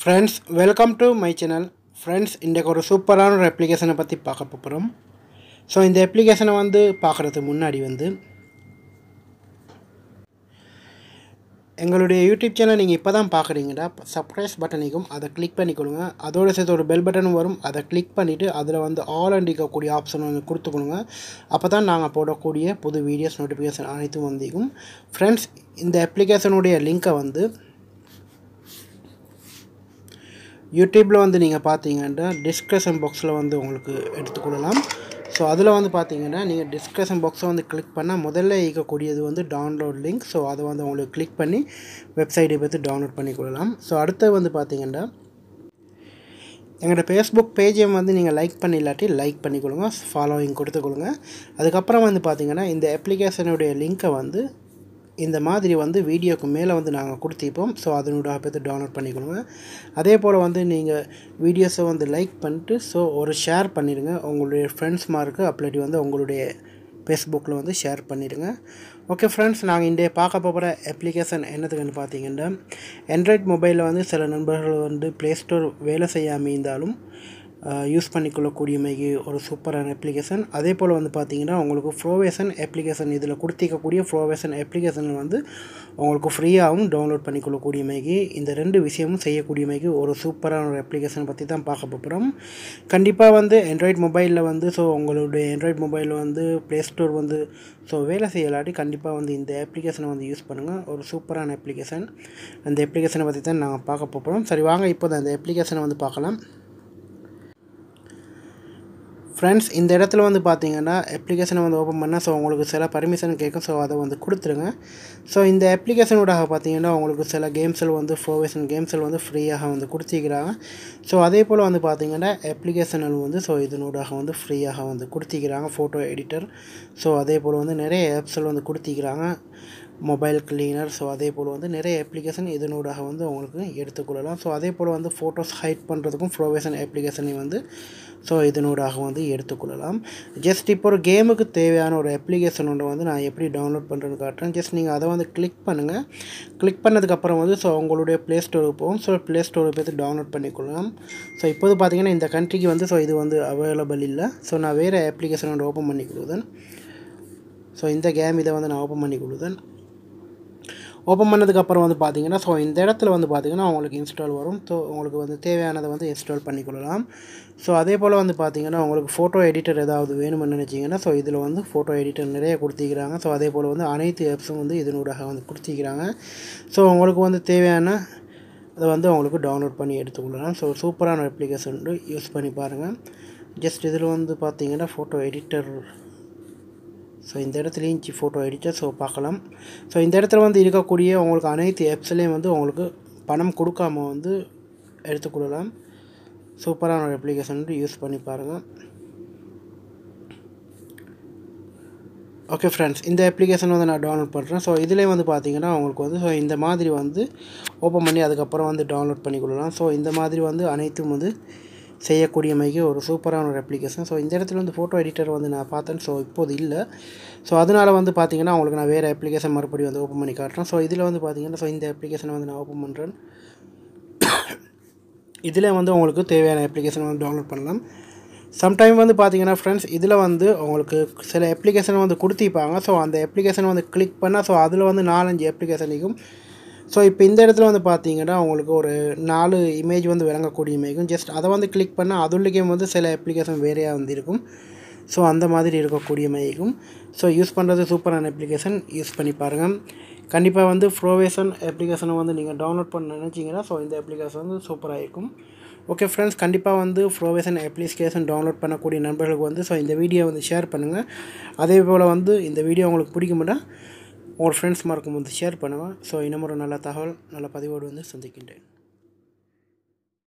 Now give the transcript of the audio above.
Friends, welcome to my channel. Friends, இன்றைக்கு ஒரு சூப்பரான ஒரு அப்ளிகேஷனை பற்றி பார்க்க போகிறோம். ஸோ இந்த அப்ளிகேஷனை பார்க்குறதுக்கு முன்னாடி எங்களுடைய யூடியூப் சேனல் நீங்கள் இப்போ தான் பார்க்குறீங்கன்னா சப்ஸ்கிரைப் பட்டனைக்கும் அதை கிளிக் பண்ணிக்கொள்ளுங்க. அதோடு சேர்த்து ஒரு பெல் பட்டனும் வரும், அதை கிளிக் பண்ணிவிட்டு அதில் ஆல் அண்ட் இருக்கக்கூடிய ஆப்ஷன் கொடுத்துக்கொள்ளுங்க. அப்போ தான் நாங்கள் போடக்கூடிய புது வீடியோஸ் நோட்டிஃபிகேஷன் அனைத்தும் வந்திருக்கும். ஃப்ரெண்ட்ஸ், இந்த அப்ளிகேஷனுடைய லிங்க்கை யூடியூப்பில் நீங்கள் பார்த்தீங்கன்னா டிஸ்கிரிப்ஷன் பாக்ஸில் உங்களுக்கு எடுத்துக்கொள்ளலாம். ஸோ அதில் பார்த்தீங்கன்னா நீங்கள் டிஸ்கிரிப்ஷன் பாக்ஸை கிளிக் பண்ணால் முதல்ல இருக்கக்கூடியது டவுன்லோட் லிங்க். ஸோ அதை உங்களுக்கு கிளிக் பண்ணி வெப்சைட்டை பற்றி டவுன்லோட் பண்ணிக்கொள்ளலாம். ஸோ அடுத்து பார்த்தீங்கன்னா எங்களோட ஃபேஸ்புக் பேஜை நீங்கள் லைக் பண்ணி இல்லாட்டி லைக் பண்ணிக்கொள்ளுங்க, ஃபாலோவிங் கொடுத்துக்கொள்ளுங்க. அதுக்கப்புறம் பார்த்தீங்கன்னா இந்த அப்ளிகேஷனுடைய லிங்க்கை இந்த மாதிரி வீடியோக்கு மேலே நாங்கள் கொடுத்திருப்போம். ஸோ அதனோட பார்த்து டவுன்லோட் பண்ணிக்கொள்ளுங்க. அதே போல் நீங்கள் வீடியோஸை லைக் பண்ணிட்டு ஒரு ஷேர் பண்ணிடுங்க உங்களுடைய ஃப்ரெண்ட்ஸ் மாருக்கு. அப்படி உங்களுடைய ஃபேஸ்புக்கில் ஷேர் பண்ணிடுங்க. ஓகே ஃப்ரெண்ட்ஸ், நாங்கள் இன்றைய பார்க்க போகிற அப்ளிகேஷன் என்னதுக்குன்னு பார்த்தீங்கன்னா ஆண்ட்ராய்ட் மொபைலில் சில நண்பர்கள் ப்ளே ஸ்டோர் வேலை செய்யாமல் இருந்தாலும் யூஸ் பண்ணிக்கொள்ளக்கூடிய ஒரு சூப்பரான அப்ளிகேஷன். அதே போல் பார்த்தீங்கன்னா உங்களுக்கு ப்ரோவேஷன் அப்ளிகேஷன் இதில் கொடுத்திருக்கக்கூடிய ப்ரோவேஷன் அப்ளிகேஷன் உங்களுக்கு ஃப்ரீயாகவும் டவுன்லோட் பண்ணிக்கொள்ளக்கூடிய இந்த ரெண்டு விஷயமும் செய்யக்கூடிய ஒரு சூப்பரான ஒரு அப்ளிகேஷன் பற்றி தான் பார்க்க போகிறோம். கண்டிப்பாக ஆண்ட்ராய்ட் மொபைலில் ஸோ உங்களுடைய ஆண்ட்ராய்ட் மொபைலில் ப்ளே ஸ்டோர் ஸோ வேலை செய்யலாட்டி கண்டிப்பாக இந்த அப்ளிகேஷனை யூஸ் பண்ணுங்கள். ஒரு சூப்பரான அப்ளிகேஷன். அந்த அப்ளிகேஷனை பற்றி தான் நாங்கள் பார்க்க போகிறோம். சரி வாங்க இப்போ அந்த அப்ளிகேஷனை பார்க்கலாம். ஃப்ரெண்ட்ஸ், இந்த இடத்துல பார்த்தீங்கன்னா அப்ளிகேஷனை ஓப்பன் பண்ணால் ஸோ உங்களுக்கு சில பர்மிஷன் கேட்கும். ஸோ அதை கொடுத்துருங்க. ஸோ இந்த அப்ளிகேஷனோட பார்த்தீங்கன்னா உங்களுக்கு சில கேம்ஸில் ப்ரோவேஷன் கேம்ஸில் ஃப்ரீயாக கொடுத்திருக்கிறாங்க. ஸோ அதே போல் பார்த்தீங்கன்னா அப்ளிகேஷனில் ஸோ இதனோட ஃப்ரீயாக கொடுத்திருக்கிறாங்க ஃபோட்டோ எடிட்டர். ஸோ அதே போல் நிறைய ஆப்ஸில் கொடுத்திருக்கிறாங்க மொபைல் கிளீனர். ஸோ அதே போல் நிறைய அப்ளிகேஷன் இதனோட உங்களுக்கு எடுத்துக்கொள்ளலாம். ஸோ அதே போல் ஃபோட்டோஸ் ஹைட் பண்ணுறதுக்கும் ப்ரோவேஷன் அப்ளிகேஷனை ஸோ இதனோட எடுத்துக்கொள்ளலாம். ஜஸ்ட் இப்போ ஒரு கேமுக்கு தேவையான ஒரு அப்ளிகேஷன் நான் எப்படி டவுன்லோட் பண்ணுறேன்னு காட்டுறேன். ஜஸ்ட் நீங்கள் அதை கிளிக் பண்ணுங்கள். கிளிக் பண்ணதுக்கப்புறம் ஸோ உங்களுடைய ப்ளே ஸ்டோருக்கு போகும். ஸோ ப்ளே ஸ்டோரை பார்த்து டவுன்லோட் பண்ணிக்கொள்ளலாம். ஸோ இப்போது பார்த்தீங்கன்னா இந்த கண்ட்ரிக்கு ஸோ இது அவைலபிள் இல்லை. ஸோ நான் வேறு அப்ளிகேஷன் ஓப்பன் பண்ணி கொடுத்தேன். ஸோ இந்த கேம் இதை நான் ஓப்பன் பண்ணி கொடுத்தேன். ஓப்பன் பண்ணதுக்கப்புறம் பார்த்தீங்கன்னா ஸோ இந்த இடத்துல பார்த்தீங்கன்னா உங்களுக்கு இன்ஸ்டால் வரும். ஸோ உங்களுக்கு தேவையானதை இன்ஸ்டால் பண்ணிக்கொள்ளலாம். ஸோ அதே போல் பார்த்தீங்கன்னா உங்களுக்கு ஃபோட்டோ எடிட்டர் ஏதாவது வேணும்னு நினச்சிங்கன்னா ஸோ இதில் ஃபோட்டோ எடிட்டர் நிறைய கொடுத்திருக்கிறாங்க. ஸோ அதே போல் அனைத்து ஆப்ஸும் இதனோட கொடுத்திருக்கிறாங்க. ஸோ உங்களுக்கு தேவையான அதை உங்களுக்கு டவுன்லோட் பண்ணி எடுத்துக்கொள்ளலாம். ஸோ சூப்பரான அப்ளிகேஷன் யூஸ் பண்ணி பாருங்கள். ஜஸ்ட் இதில் பார்த்தீங்கன்னா ஃபோட்டோ எடிட்டர். ஸோ இந்த இடத்துலையும் ஃபோட்டோ எடிட்டர் ஸோ பார்க்கலாம். ஸோ இந்த இடத்துல இருக்கக்கூடிய உங்களுக்கு அனைத்து ஆப்ஸ்லேயும் உங்களுக்கு பணம் கொடுக்காம எடுத்துக்கொள்ளலாம். சூப்பரான ஒரு அப்ளிகேஷன் யூஸ் பண்ணி பாருங்கள். ஓகே ஃப்ரெண்ட்ஸ், இந்த அப்ளிகேஷன் நான் டவுன்லோட் பண்ணுறேன். ஸோ இதிலே பார்த்தீங்கன்னா உங்களுக்கு ஸோ இந்த மாதிரி ஓப்பன் பண்ணி அதுக்கப்புறம் டவுன்லோட் பண்ணிக்கொள்ளலாம். ஸோ இந்த மாதிரி அனைத்தும் செய்யக்கூடிய ஒரு சூப்பரான ஒரு அப்ளிகேஷன். ஸோ இந்த இடத்துல ஃபோட்டோ எடிட்டர் நான் பார்த்தேன். ஸோ இப்போது இல்லை. ஸோ அதனால் பார்த்தீங்கன்னா உங்களுக்கு நான் வேறு அப்ளிகேஷன் மறுபடியும் ஓப்பன் பண்ணி காட்டுறேன். ஸோ இதில் பார்த்தீங்கன்னா ஸோ இந்த அப்ளிகேஷனை நான் ஓப்பன் பண்ணுறேன். இதில் உங்களுக்கு தேவையான அப்ளிகேஷன் டவுன்லோட் பண்ணலாம். சம்டைம் பார்த்தீங்கன்னா ஃப்ரெண்ட்ஸ் இதில் உங்களுக்கு சில அப்ளிகேஷன் கொடுத்திருப்பாங்க. ஸோ அந்த அப்ளிகேஷன் கிளிக் பண்ணால் ஸோ அதில் 4-5 அப்ளிகேஷனுக்கும். ஸோ இப்போ இந்த இடத்துல பார்த்தீங்கன்னா உங்களுக்கு ஒரு 4 இமேஜ் விளங்கக்கூடிய இமேஜும் ஜஸ்ட் அதை கிளிக் பண்ணால் அதுலேயும் சில அப்ளிகேஷன் வேறையாக இருக்கும். ஸோ அந்த மாதிரி இருக்கக்கூடிய இமேஜும். ஸோ யூஸ் பண்ணுறது சூப்பரான அப்ளிகேஷன் யூஸ் பண்ணி பாருங்கள். கண்டிப்பாக ப்ரோவேஷன் அப்ளிகேஷனை நீங்கள் டவுன்லோட் பண்ண நினச்சிங்கன்னா ஸோ இந்த அப்ளிகேஷன் சூப்பராக இருக்கும். ஓகே ஃப்ரெண்ட்ஸ், கண்டிப்பாக ப்ரோவேஷன் அப்ளிகேஷன் டவுன்லோட் பண்ணக்கூடிய நண்பர்களுக்கு ஸோ இந்த வீடியோ ஷேர் பண்ணுங்கள். அதே போல் இந்த வீடியோ உங்களுக்கு பிடிக்கும்னா உங்கள் ஃப்ரெண்ட்ஸ் மார்க்கும் ஷேர் பண்ணுங்கள். ஸோ இன்னும் ஒரு நல்ல தகவல் நல்ல பதிவோடு சந்திக்கின்றேன்.